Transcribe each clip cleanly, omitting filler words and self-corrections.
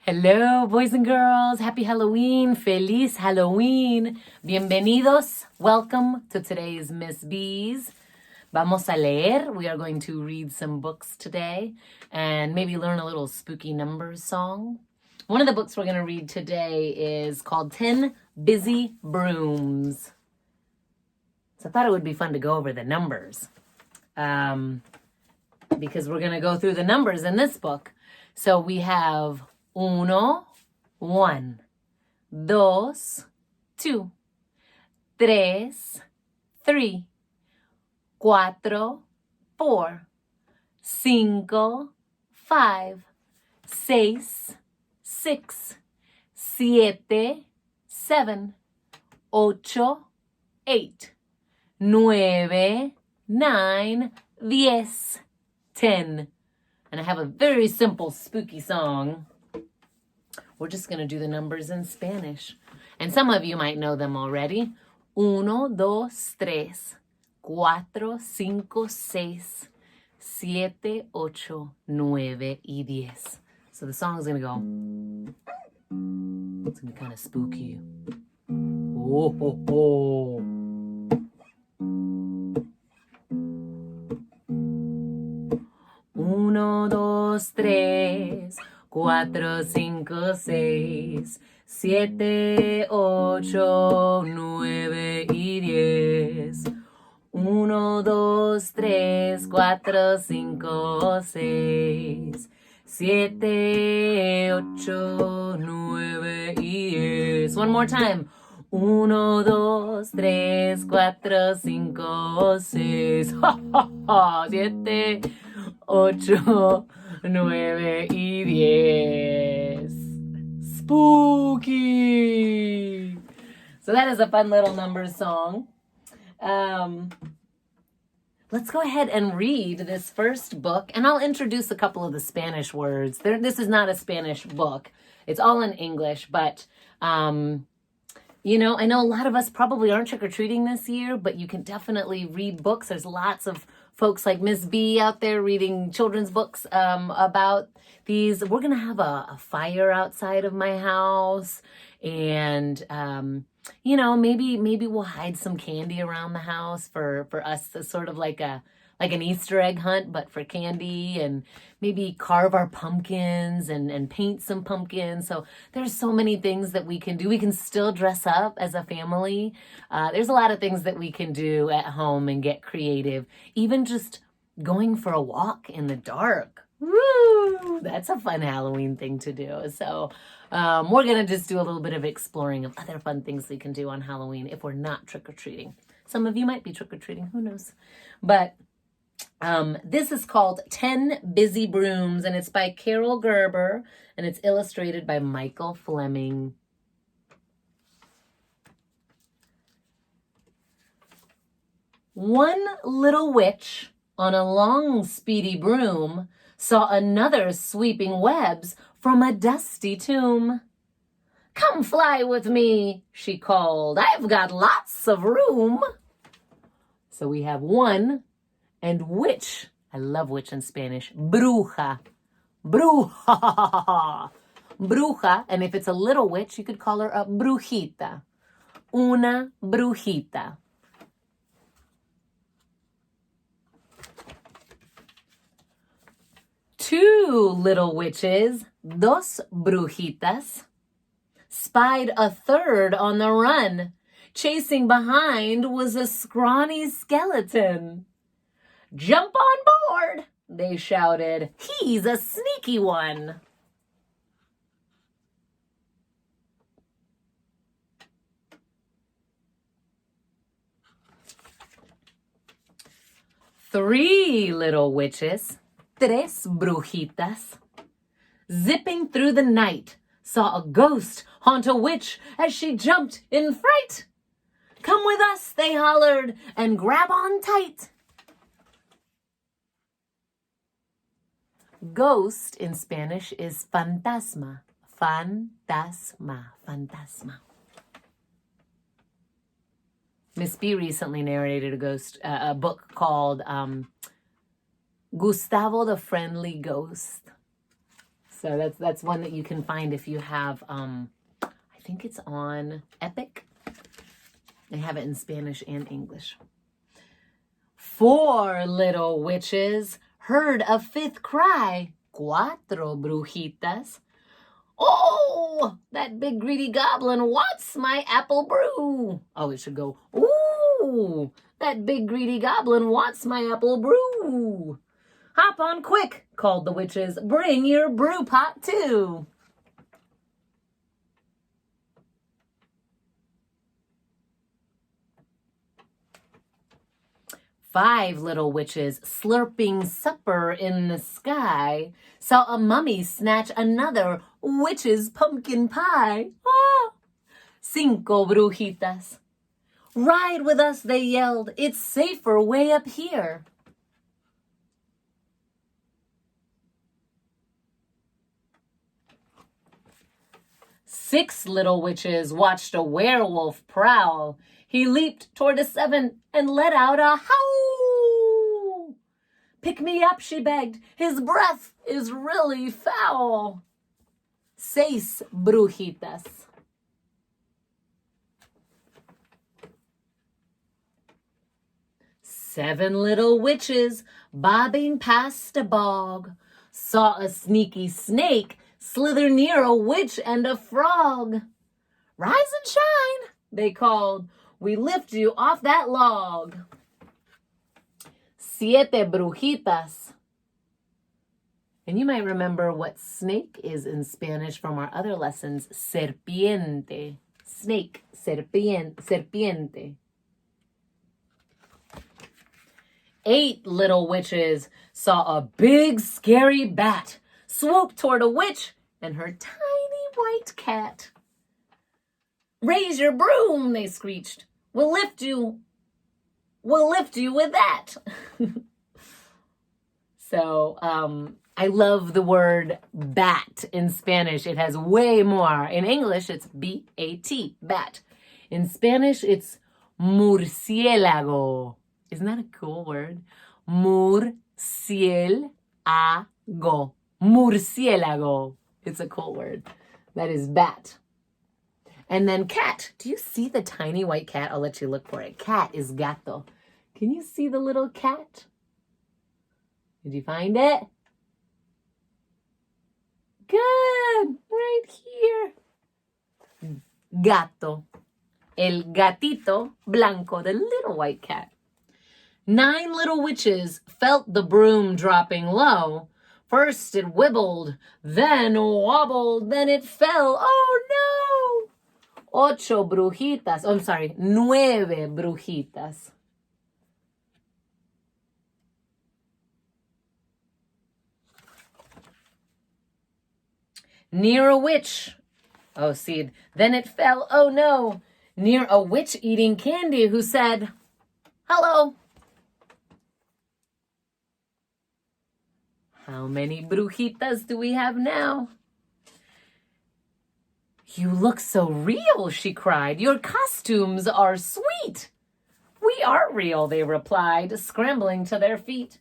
Hello, boys and girls. Happy Halloween. Feliz Halloween. Bienvenidos. Welcome to today's Miss B's. Vamos a leer. We are going to read some books today and maybe learn a little spooky numbers song. One of the books we're going to read today is called 10 Busy Brooms. So I thought it would be fun to go over the numbers because we're going to go through the numbers in this book. So we have uno, 1, dos, 2, tres, 3, 4, 4, 5, 5, 6, 6, 7, 7, 8, 8, 9, 9, 10, 10. And I have a very simple spooky song. We're just going to do the numbers in Spanish. And some of you might know them already. 1, 2, 3, 4, 5, 6, 7, 8, 9, y 10. So the song is going to go. It's going to be kind of spooky. Oh, ho, ho. 1, 2, 3, 4, 5, 6, 7, 8, 9 y 10. 1, 2, 3, 4, 5, 6, 7, 8, 9 y 10. One more time. 1, 2, 3, 4, 5, 6, 7, 8, 9 y 10. Spooky! So that is a fun little numbers song. Let's go ahead and read this first book, and I'll introduce a couple of the Spanish words. This is not a Spanish book. It's all in English, but you know, I know a lot of us probably aren't trick-or-treating this year, but you can definitely read books. There's lots of folks like Miss B out there reading children's books about these. We're going to have a fire outside of my house, and you know, maybe we'll hide some candy around the house for us to sort of like an Easter egg hunt, but for candy, and maybe carve our pumpkins and paint some pumpkins. So there's so many things that we can do. We can still dress up as a family. There's a lot of things that we can do at home and get creative. Even just going for a walk in the dark. Woo! That's a fun Halloween thing to do. So we're going to just do a little bit of exploring of other fun things we can do on Halloween if we're not trick-or-treating. Some of you might be trick-or-treating, who knows? But this is called 10 Busy Brooms, and it's by Carole Gerber, and it's illustrated by Michael Fleming. One little witch on a long, speedy broom saw another sweeping webs from a dusty tomb. "Come fly with me," she called. "I've got lots of room." So we have one. And witch, I love witch in Spanish, bruja, bruja, bruja, and if it's a little witch, you could call her a brujita, una brujita. Two little witches, dos brujitas, spied a third on the run. Chasing behind was a scrawny skeleton. "Jump on board," they shouted. "He's a sneaky one." Three little witches, tres brujitas, zipping through the night, saw a ghost haunt a witch as she jumped in fright. "Come with us," they hollered, "and grab on tight." Ghost in Spanish is fantasma. Fantasma. Fantasma. Miss B recently narrated a book called Gustavo the Friendly Ghost. So that's one that you can find if you have, I think it's on Epic. They have it in Spanish and English. 4 little witches heard a 5th cry. 4 brujitas. Oh, that big greedy goblin wants my apple brew. Oh, it should go, ooh, that big greedy goblin wants my apple brew. Hop on quick, called the witches. Bring your brew pot too. Five little witches slurping supper in the sky saw a mummy snatch another witch's pumpkin pie. Ah! 5 brujitas. Ride with us, they yelled. It's safer way up here. Six little witches watched a werewolf prowl. He leaped toward a 7th and let out a howl. Pick me up, she begged. His breath is really foul. 6 brujitas. Seven little witches bobbing past a bog saw a sneaky snake slither near a witch and a frog. Rise and shine, they called. We lift you off that log. 7 brujitas. And you might remember what snake is in Spanish from our other lessons. Serpiente. Snake. Serpiente. 8 little witches saw a big scary bat swoop toward a witch and her tiny white cat. Raise your broom, they screeched. We'll lift you with that. So, I love the word bat in Spanish. It has way more. In English, it's B-A-T, bat. In Spanish, it's murciélago. Isn't that a cool word? Murciélago. Murciélago. It's a cool word. That is bat. And then cat. Do you see the tiny white cat? I'll let you look for it. Cat is gato. Can you see the little cat? Did you find it? Good. Right here. Gato. El gatito blanco, the little white cat. 9 little witches felt the broom dropping low. First it wibbled, then wobbled, then it fell. Oh no! 8 brujitas. Oh, I'm sorry, 9 brujitas. Near a witch. Oh, see, then it fell. Oh no! Near a witch eating candy who said, hello. How many brujitas do we have now? You look so real, she cried. Your costumes are sweet. We are real, they replied, scrambling to their feet.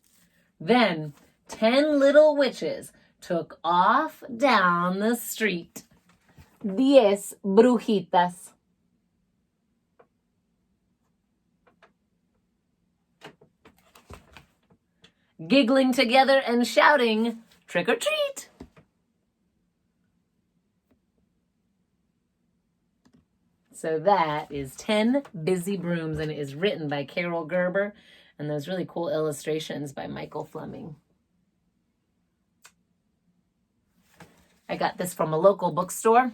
Then 10 little witches took off down the street. 10 brujitas. Giggling together and shouting, trick or treat. So that is 10 Busy Brooms, and it is written by Carole Gerber, and those really cool illustrations by Michael Fleming. I got this from a local bookstore.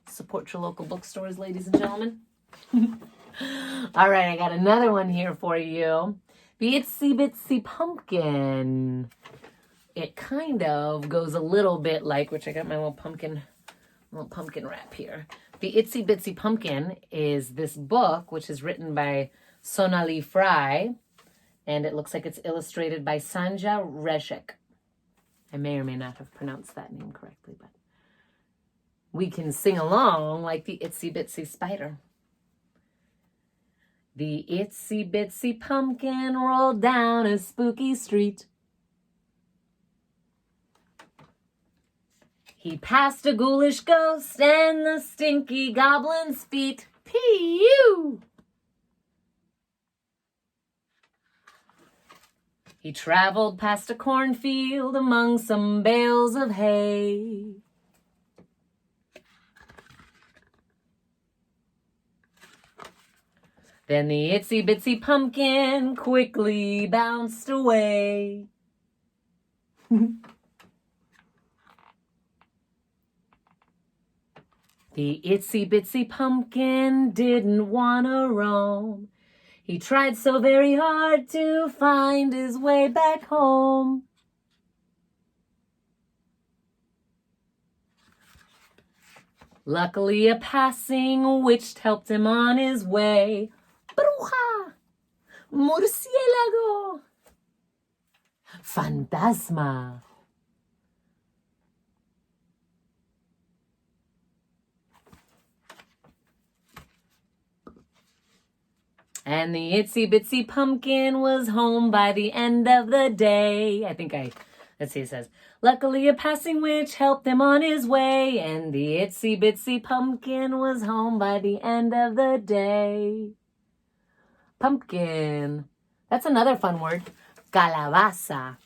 Support your local bookstores, ladies and gentlemen. All right, I got another one here for you. The Itsy Bitsy Pumpkin. It kind of goes a little bit like, which I got my little pumpkin wrap here. The Itsy Bitsy Pumpkin is this book, which is written by Sonali Fry, and it looks like it's illustrated by Sanja Rezek. I may or may not have pronounced that name correctly, but we can sing along like the Itsy Bitsy Spider. The itsy bitsy pumpkin rolled down a spooky street. He passed a ghoulish ghost and the stinky goblin's feet. Pew! He traveled past a cornfield among some bales of hay. Then the itsy bitsy pumpkin quickly bounced away. The itsy bitsy pumpkin didn't want to roam. He tried so very hard to find his way back home. Luckily, a passing witch helped him on his way. Bruja! Murciélago! Fantasma! And the itsy bitsy pumpkin was home by the end of the day. Let's see, it says, luckily a passing witch helped him on his way, and the itsy bitsy pumpkin was home by the end of the day. Pumpkin. That's another fun word. Calabaza.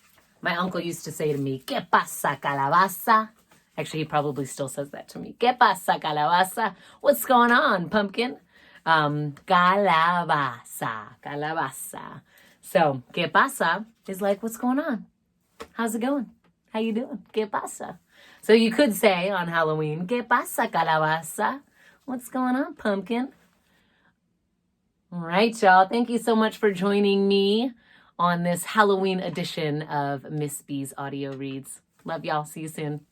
My uncle used to say to me, ¿Qué pasa, calabaza? Actually, he probably still says that to me. ¿Qué pasa, calabaza? What's going on, pumpkin? Calabaza. So, ¿Qué pasa? Is like, what's going on? How's it going? How you doing? ¿Qué pasa? So you could say on Halloween, ¿Qué pasa, calabaza? What's going on, pumpkin? All right, y'all. Thank you so much for joining me on this Halloween edition of Miss B's Audio Reads. Love y'all. See you soon.